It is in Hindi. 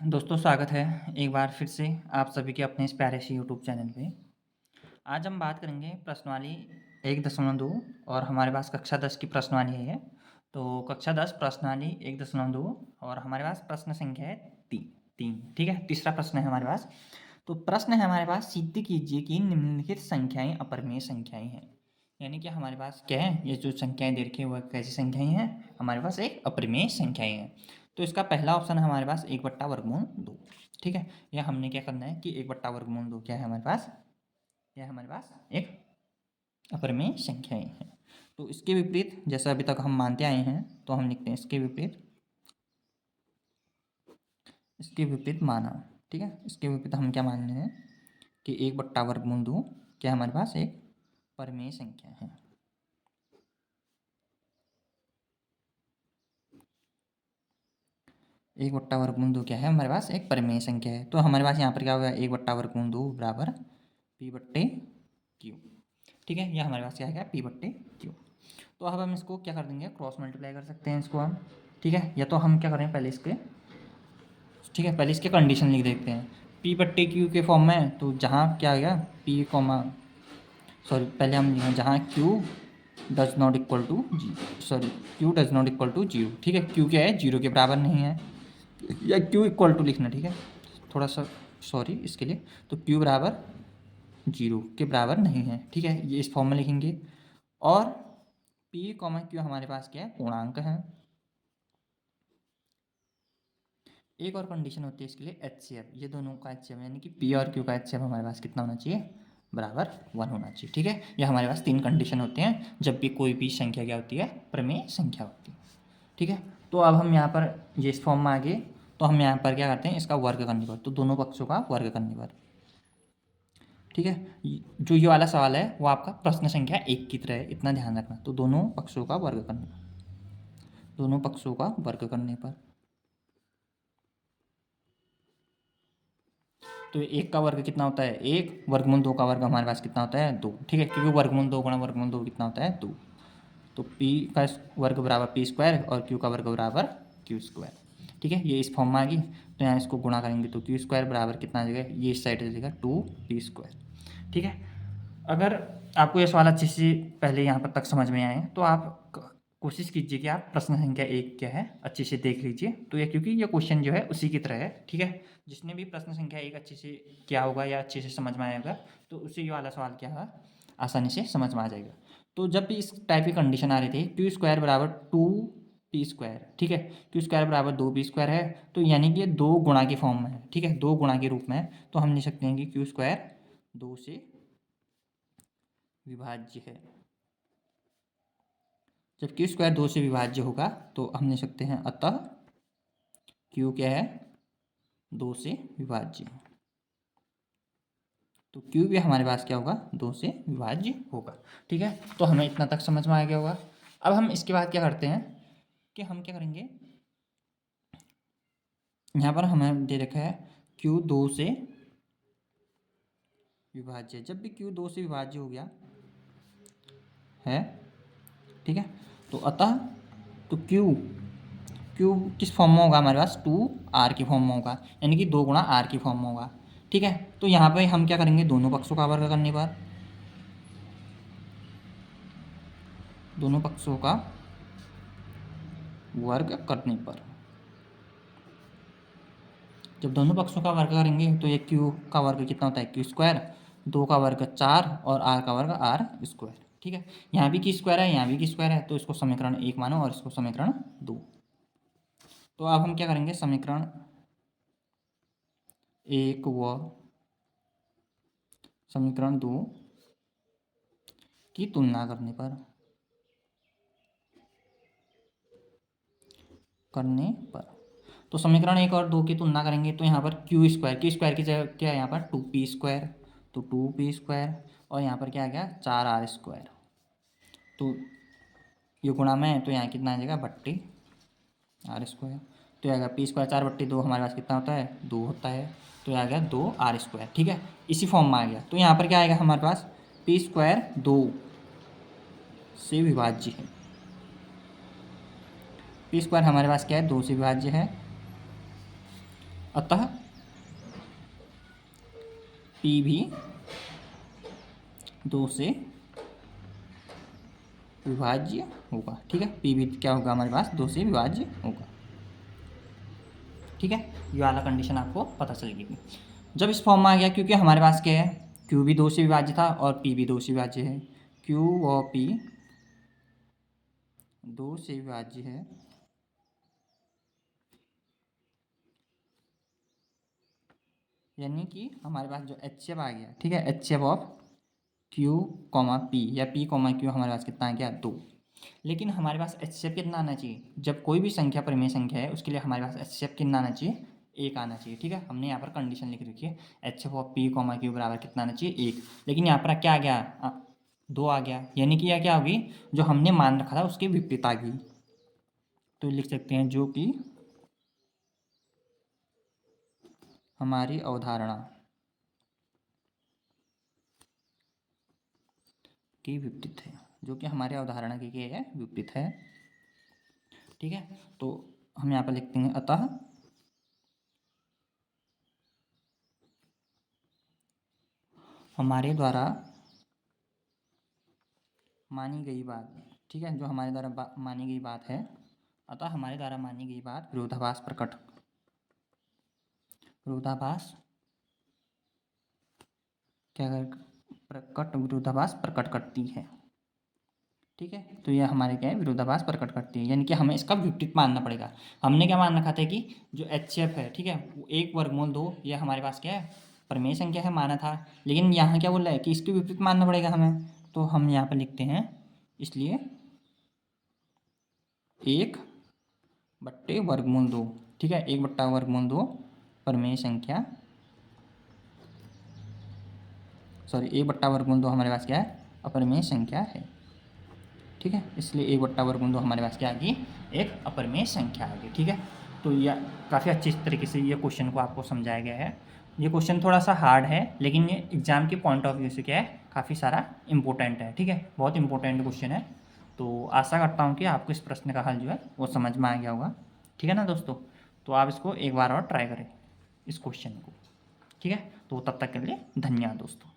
दोस्तों स्वागत है एक बार फिर से आप सभी के अपने इस प्यारे से यूट्यूब चैनल पे। आज हम बात करेंगे प्रश्नवाली 1.2 और हमारे पास कक्षा 10 की प्रश्नवाली है। तो कक्षा 10 प्रश्नवाली 1.2 और हमारे पास प्रश्न संख्या है 3। ठीक है, तीसरा प्रश्न है हमारे पास। तो प्रश्न है हमारे पास, सिद्ध कीजिए कि निम्नलिखित संख्याएं अपरिमेय संख्याएं हैं। यानी कि हमारे पास क्या है, ये जो संख्याएं दे रखी है वह कैसी संख्याएं हैं, हमारे पास एक अपरिमेय संख्याएं हैं। तो इसका पहला ऑप्शन है हमारे पास 1/वर्गमूल 2। ठीक है, यह हमने क्या करना है कि 1/वर्गमूल 2 क्या है हमारे पास, यह हमारे पास एक अपरिमेय संख्याएं हैं। तो इसके विपरीत जैसा अभी तक हम मानते आए हैं, तो हम लिखते हैं इसके विपरीत माना। ठीक है, इसके विपरीत हम क्या मान रहे हैं कि 1/वर्गमूल 2 क्या हमारे पास एक परिमेय संख्या है। 1/वर्गमूल 2 क्या है हमारे पास एक परिमेय संख्या है। तो हमारे पास यहाँ पर क्या होगा, 1/वर्गमूल 2 बराबर P/Q। ठीक है, यह हमारे पास क्या है, P/Q। तो अब हम इसको क्या कर देंगे, क्रॉस मल्टीप्लाई कर सकते हैं इसको हम। ठीक है, या तो हम क्या करें पहले इसके, ठीक है, पहले इसके कंडीशन लिख देते हैं P/Q के फॉर्म में। तो जहाँ क्या आ गया P कॉमा, सॉरी पहले हम जहाँ Q does not equal to G, sorry Q does not equal to 0। ठीक है, Q क्या है, 0 के बराबर नहीं है, या Q इक्वल टू लिखना। ठीक है, थोड़ा सा सॉरी इसके लिए। तो Q बराबर 0 के बराबर नहीं है। ठीक है, ये इस फॉर्म में लिखेंगे। और P कॉमा Q हमारे पास क्या है, पूर्णांक है। एक और कंडीशन होती है इसके लिए HCF, ये दोनों का HCF यानी कि P और Q का HCF हमारे पास कितना होना चाहिए, बराबर 1 होना चाहिए। ठीक है, ये हमारे पास 3 कंडीशन होते हैं जब भी कोई भी संख्या क्या होती है, प्रमेय संख्या होती है। ठीक है, तो अब हम यहाँ पर ये इस फॉर्म में आ गए, तो हम यहाँ पर क्या करते हैं, इसका वर्ग करने पर, तो दोनों पक्षों का वर्ग करने पर। ठीक है, जो ये वाला सवाल है वो आपका प्रश्न संख्या 1 की तरह है, इतना ध्यान रखना। तो दोनों पक्षों का वर्ग करने पर, दोनों पक्षों का वर्ग करने पर, तो 1 का वर्ग कितना होता है 1, वर्गमूल 2 का वर्ग हमारे पास कितना होता है 2। ठीक है, क्योंकि वर्गमूल 2 गुणा वर्गमूल 2 कितना होता है 2। तो P का वर्ग बराबर P² और Q का वर्ग बराबर Q²। ठीक है, ये इस फॉर्म में आ गई। तो यहाँ इसको गुणा करेंगे तो Q² बराबर कितना आ जाएगा, ये इस साइड जाएगा 2P²। ठीक है, अगर आपको ये सवाल अच्छे से पहले यहाँ पर तक समझ में आए तो आप कोशिश कीजिए कि आप प्रश्न संख्या 1 क्या है अच्छे से देख लीजिए। तो ये क्योंकि ये क्वेश्चन जो है उसी की तरह है। ठीक है, जिसने भी प्रश्न संख्या 1 अच्छे से किया होगा या अच्छे से समझ में आएगा, तो उसी वाला सवाल क्या है आसानी से समझ में आ जाएगा। तो जब भी इस टाइप की कंडीशन आ रही थी Q² बराबर 2P², ठीक है, Q² बराबर 2P² है, तो यानी कि ये 2 गुणा के फॉर्म में है। ठीक है, 2 गुणा के रूप में है, तो हम लिख सकते हैं कि Q² 2 से विभाज्य है। जब Q² 2 से विभाज्य होगा तो हम लिख सकते हैं अतः Q क्या है, 2 से विभाज्य। तो Q भी हमारे पास क्या होगा, 2 से विभाज्य होगा। ठीक है, तो हमें इतना तक समझ में आ गया होगा। अब हम इसके बाद क्या करते हैं कि हम क्या करेंगे, यहाँ पर हमें दे रखा है Q 2 से विभाज्य। जब भी Q 2 से विभाज्य हो गया है, ठीक है, तो अतः तो Q किस फॉर्म में होगा हमारे पास, 2R की फॉर्म में होगा, यानी कि 2 गुणा R की फॉर्म में होगा। ठीक है, तो यहाँ पे हम क्या करेंगे, दोनों पक्षों का वर्ग करने पर, दोनों पक्षों का वर्ग करने पर, जब दोनों पक्षों का वर्ग करेंगे तो ये Q का वर्ग कितना होता है Q², 2 का वर्ग 4 और R का वर्ग R²। ठीक है, यहाँ भी Q² है, यहाँ भी Q² है, तो इसको समीकरण 1 मानो और इसको समीकरण 2। तो अब हम क्या करेंगे, समीकरण 1 व समीकरण 2 की तुलना करने पर, तो समीकरण 1 और 2 की तुलना करेंगे तो यहाँ पर Q² की जगह क्या है, यहाँ पर 2P², तो 2P² और यहाँ पर क्या आ गया 4R²। तो ये गुणा में है तो यहाँ कितना आ जाएगा बट्टी R²। तो ये आ गया P² 4/2 हमारे पास कितना होता है 2 होता है, तो ये आ गया 2R²। ठीक है, इसी फॉर्म में आ गया। तो यहाँ पर क्या आएगा हमारे पास, P² 2 से विभाज्य है। P² हमारे पास क्या है 2 से विभाज्य है, अतः पी भी 2 से विभाज्य होगा। ठीक है, पी भी क्या होगा हमारे पास 2 से विभाज्य होगा। ठीक है, ये वाला कंडीशन आपको पता चलेगी। जब इस फॉर्म में आ गया, क्योंकि हमारे पास क्या है, क्यू भी 2 से विभाज्य था और पी भी 2 से विभाज्य है, क्यू और पी 2 से विभाज्य है, यानी कि हमारे पास जो एच आ गया, ठीक है, H of Q comma P या पी कॉमा क्यू हमारे पास कितना आ गया 2। लेकिन हमारे पास एच कितना आना चाहिए, जब कोई भी संख्या परिमेय संख्या है उसके लिए हमारे पास एच कितना आना चाहिए, 1 आना चाहिए। ठीक है, हमने यहाँ पर कंडीशन लिख रखी है H of P comma Q बराबर कितना आना चाहिए 1, लेकिन यहाँ पर क्या आ गया 2 आ गया, यानी कि यह क्या होगी, जो हमने मान रखा था उसके विपरीत आ गई। तो लिख सकते हैं जो कि हमारी अवधारणा की विपरीत है, जो कि हमारे अवधारणा की क्या है, विपरीत है। ठीक है, तो हम यहाँ पर लिखते हैं अतः हमारे द्वारा मानी गई बात, ठीक है, जो हमारे द्वारा मानी गई बात है, अतः हमारे द्वारा मानी गई बात विरोधाभास विरोधाभास प्रकट करती है। ठीक है, तो यह हमारे क्या है, विरोधाभास प्रकट करती है, यानी कि हमें इसका विपरीत मानना पड़ेगा। हमने क्या मान रखा था कि जो एच है, ठीक है, वो 1 वर्गमूल 2, यह हमारे पास क्या है, परिमेय संख्या है, माना था। लेकिन यहाँ क्या बोल रहा है कि इसके विपरीत मानना पड़ेगा हमें, तो हम यहाँ पर लिखते हैं इसलिए 1/वर्गमूल 2, ठीक है, 1/वर्गमूल 2 परिमेय संख्या, सॉरी 1/वर्गमूल 2 हमारे पास क्या है, अपरिमेय संख्या है। ठीक है, इसलिए 1/वर्गमूल 2 हमारे पास क्या आ गई, एक अपरिमेय संख्या आ गई। ठीक है, तो यह काफ़ी अच्छी तरीके से ये क्वेश्चन को आपको समझाया गया है। ये क्वेश्चन थोड़ा सा हार्ड है, लेकिन ये एग्जाम के पॉइंट ऑफ व्यू से क्या है, काफ़ी सारा इंपॉर्टेंट है। ठीक है, बहुत इंपॉर्टेंट क्वेश्चन है। तो आशा करता हूँ कि आपको इस प्रश्न का हल जो है वो समझ में आ गया होगा। ठीक है ना दोस्तों, तो आप इसको एक बार और ट्राई करें इस क्वेश्चन को। ठीक है, तो तब तक के लिए धन्यवाद दोस्तों।